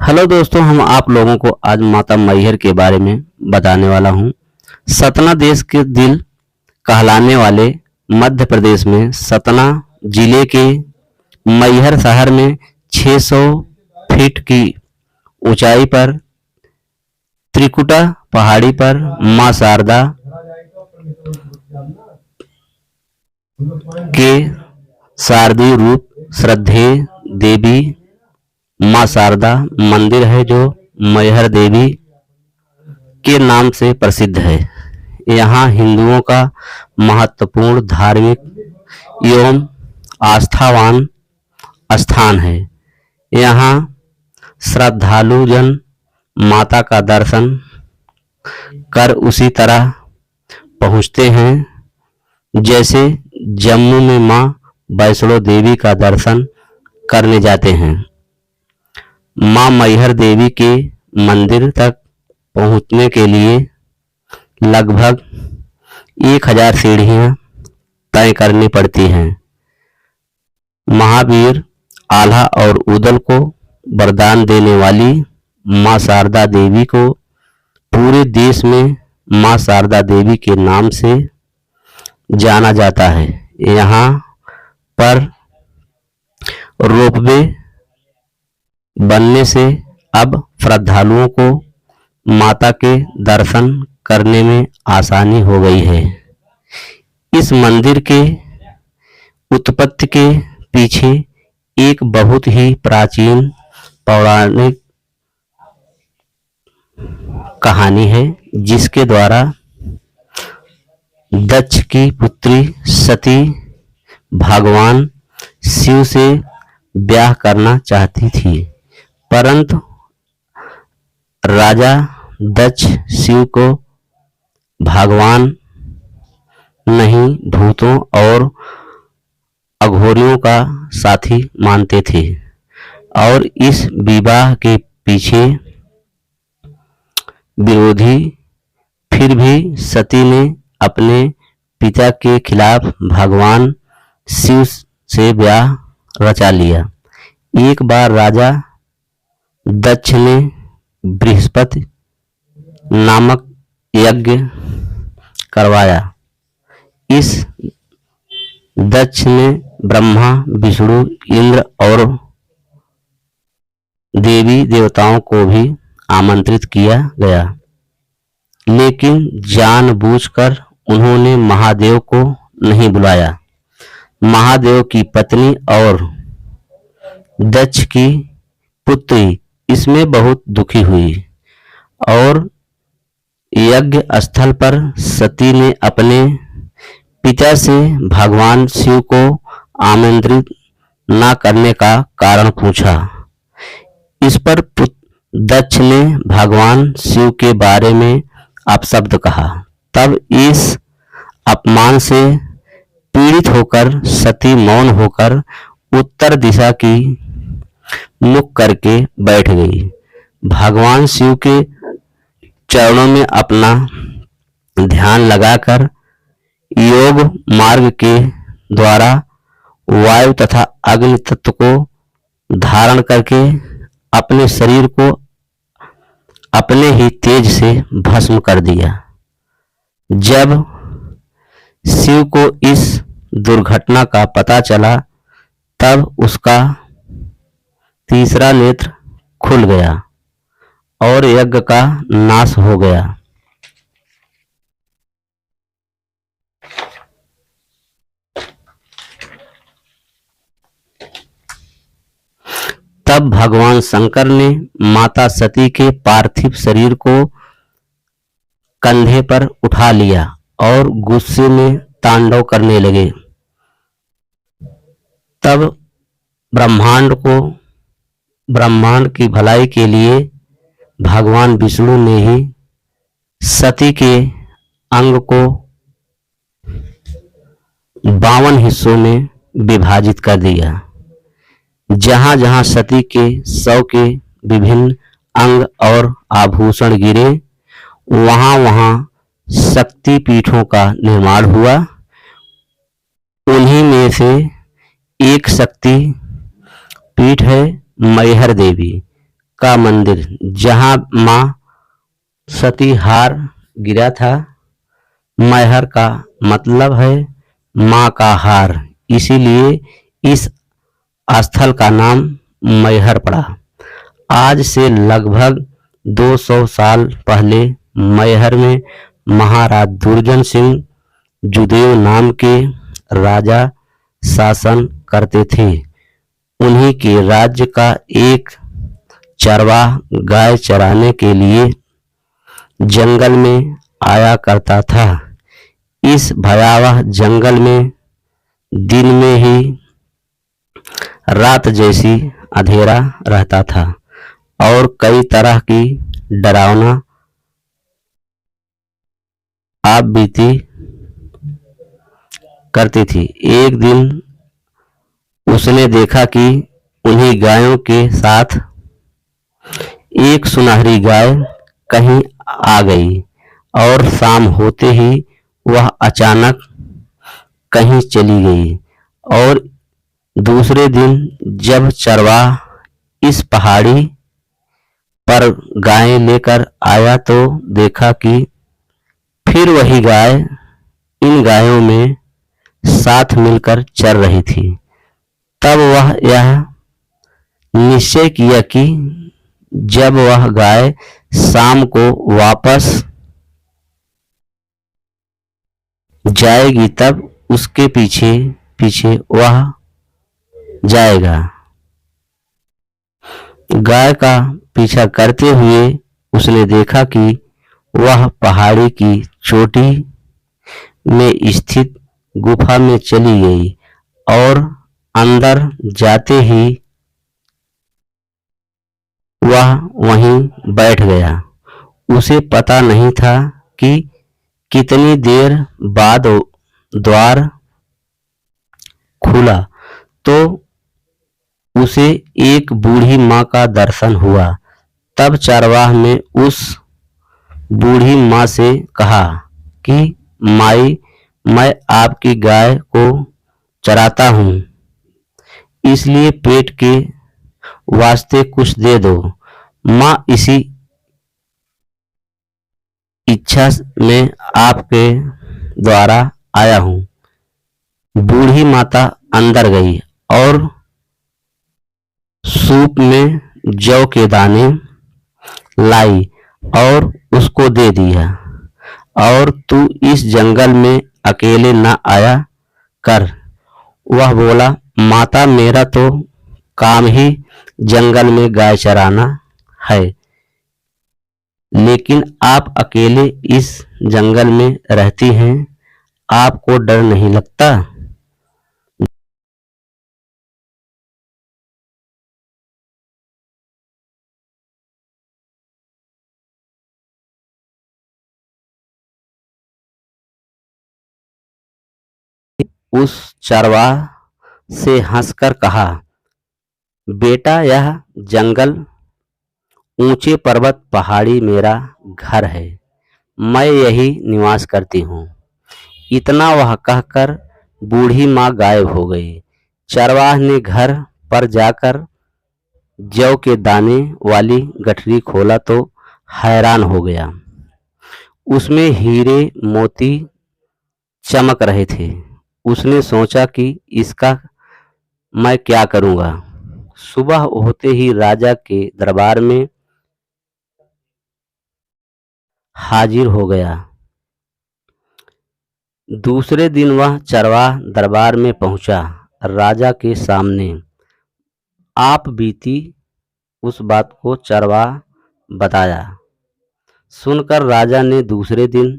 Hello दोस्तों, हम आप लोगों को आज माता मैहर के बारे में बताने वाला हूँ। सतना देश के दिल कहलाने वाले मध्य प्रदेश में सतना जिले के मैहर शहर में 600 फीट की ऊंचाई पर त्रिकुटा पहाड़ी पर मां शारदा के शारदीय रूप श्रद्धेय देवी मां शारदा मंदिर है, जो मैहर देवी के नाम से प्रसिद्ध है। यहाँ हिंदुओं का महत्वपूर्ण धार्मिक एवं आस्थावान स्थान है। यहाँ श्रद्धालु जन माता का दर्शन कर उसी तरह पहुँचते हैं जैसे जम्मू में मां वैष्णो देवी का दर्शन करने जाते हैं। मां मैहर देवी के मंदिर तक पहुंचने के लिए लगभग 1000 सीढ़ियां तय करनी पड़ती हैं। महावीर, आल्हा और उदल को वरदान देने वाली मां शारदा देवी को पूरे देश में मां शारदा देवी के नाम से जाना जाता है। यहाँ पर रोपवे बनने से अब श्रद्धालुओं को माता के दर्शन करने में आसानी हो गई है। इस मंदिर के उत्पत्ति के पीछे एक बहुत ही प्राचीन पौराणिक कहानी है, जिसके द्वारा दक्ष की पुत्री सती भगवान शिव से ब्याह करना चाहती थी, परंतु राजा दक्ष शिव को भगवान नहीं, भूतों और अघोरियों का साथी मानते थे। और इस विवाह के पीछे विरोधी फिर भी सती ने अपने पिता के खिलाफ भगवान शिव से ब्याह रचा लिया। एक बार राजा दक्ष ने बृहस्पति नामक यज्ञ करवाया। इस दक्ष ने ब्रह्मा, विष्णु, इंद्र और देवी देवताओं को भी आमंत्रित किया गया, लेकिन जानबूझकर उन्होंने महादेव को नहीं बुलाया। महादेव की पत्नी और दक्ष की पुत्री इसमें बहुत दुखी हुई और यज्ञ स्थल पर सती ने अपने पिता से भगवान शिव को आमंत्रित न करने का कारण पूछा। इस पर दक्ष ने भगवान शिव के बारे में अपशब्द कहा। तब इस अपमान से पीड़ित होकर सती मौन होकर उत्तर दिशा की मुख करके बैठ गई। भगवान शिव के चरणों में अपना ध्यान लगाकर योग मार्ग के द्वारा वायु तथा अग्नि तत्व को धारण करके अपने शरीर को अपने ही तेज से भस्म कर दिया। जब शिव को इस दुर्घटना का पता चला, तब उसका तीसरा नेत्र खुल गया और यज्ञ का नाश हो गया। तब भगवान शंकर ने माता सती के पार्थिव शरीर को कंधे पर उठा लिया और गुस्से में तांडव करने लगे। तब ब्रह्मांड की भलाई के लिए भगवान विष्णु ने ही सती के अंग को 52 हिस्सों में विभाजित कर दिया। जहां जहां सती के शव के विभिन्न अंग और आभूषण गिरे, वहां वहां शक्ति पीठों का निर्माण हुआ। उन्हीं में से एक शक्ति पीठ है मैहर देवी। का मंदिर जहां मां सती हार गिरा था। मैहर का मतलब है मां का हार, इसीलिए इस स्थल का नाम मैहर पड़ा। आज से लगभग 200 साल पहले मैहर में महाराज दुर्जन सिंह जुदेव नाम के राजा शासन करते थे। उन्हीं के राज्य का एक चरवाह गाय चराने के लिए जंगल में आया करता था। इस भयावह जंगल में दिन में ही रात जैसी अंधेरा रहता था और कई तरह की डरावना आप बीती करती थी। एक दिन उसने देखा कि उन्हीं गायों के साथ एक सुनहरी गाय कहीं आ गई और शाम होते ही वह अचानक कहीं चली गई। और दूसरे दिन जब चरवाहा इस पहाड़ी पर गायें लेकर आया तो देखा कि फिर वही गाय इन गायों में साथ मिलकर चर रही थी। तब वह यह निश्चय किया कि जब वह गाय शाम को वापस जाएगी तब उसके पीछे पीछे वह जाएगा। गाय का पीछा करते हुए उसने देखा कि वह पहाड़ी की चोटी में स्थित गुफा में चली गई और अंदर जाते ही वह वहीं बैठ गया। उसे पता नहीं था कि कितनी देर बाद द्वार खुला तो उसे एक बूढ़ी माँ का दर्शन हुआ। तब चरवाह ने उस बूढ़ी माँ से कहा कि माई, मैं आपकी गाय को चराता हूँ, इसलिए पेट के वास्ते कुछ दे दो। माँ इसी इच्छा में आपके द्वारा आया हूँ। बूढ़ी माता अंदर गई और सूप में जौ के दाने लाई और उसको दे दिया। और तू इस जंगल में अकेले न आया कर। वह बोला, माता, मेरा तो काम ही जंगल में गाय चराना है, लेकिन आप अकेले इस जंगल में रहती हैं, आपको डर नहीं लगता? उस चरवाह से हंसकर कहा, बेटा, यह जंगल, ऊंचे पर्वत, पहाड़ी मेरा घर है। मैं यही निवास करती हूँ। इतना वह कहकर बूढ़ी माँ गायब हो गई। चरवाह ने घर पर जाकर जौ के दाने वाली गठरी खोला तो हैरान हो गया। उसमें हीरे मोती चमक रहे थे। उसने सोचा कि इसका मैं क्या करूँगा। सुबह होते ही राजा के दरबार में हाजिर हो गया। दूसरे दिन वह चरवाह दरबार में पहुंचा। राजा के सामने आप बीती उस बात को चरवाह बताया। सुनकर राजा ने दूसरे दिन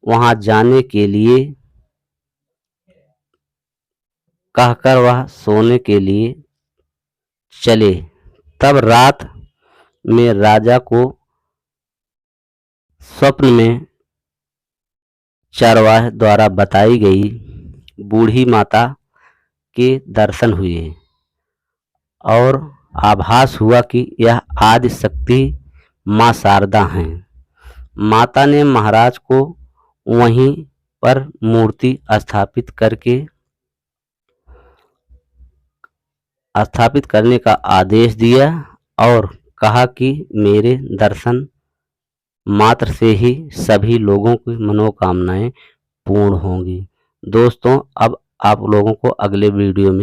वहां जाने के लिए कहकर वह सोने के लिए चले। तब रात में राजा को स्वप्न में चरवाह द्वारा बताई गई बूढ़ी माता के दर्शन हुए और आभास हुआ कि यह आदि शक्ति माँ शारदा हैं। माता ने महाराज को वहीं पर मूर्ति स्थापित करने का आदेश दिया और कहा कि मेरे दर्शन मात्र से ही सभी लोगों की मनोकामनाएं पूर्ण होंगी। दोस्तों, अब आप लोगों को अगले वीडियो में